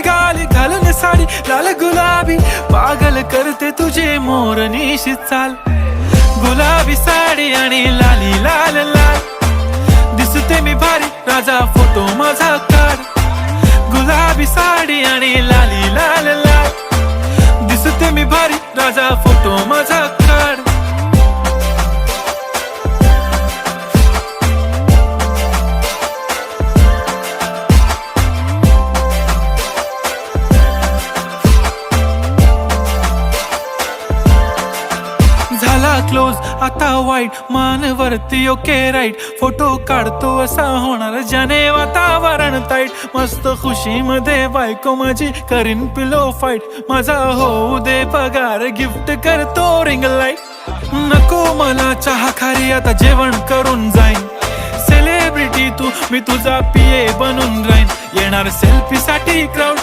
गाली घालून साडी लाल गुलाबी पागल करते तुझे मोरनीशी चाल गुलाबी साडी आणि लाली लाल लाल दिसते मी भारी राजा फोटो माझा काढ गुलाबी साडी आणि लाली लाल लाल दिसते मी भारी राजा फोटो माझा काढ झाला क्लोज आता वाईट मानवरती ओके राईट फोटो काढतो असा होणार ज्याने वातावरण ताईट मस्त खुशी मध्ये बायको माझी करीन पिलो फाईट माझा होऊ दे पगार गिफ्ट करतो रिंग लाईट नको मला चहा खारी आता जेवण करून जाईन सेलिब्रिटी तू मी तुझा पिये बनून राहीन येणार सेल्फी साठी क्राऊड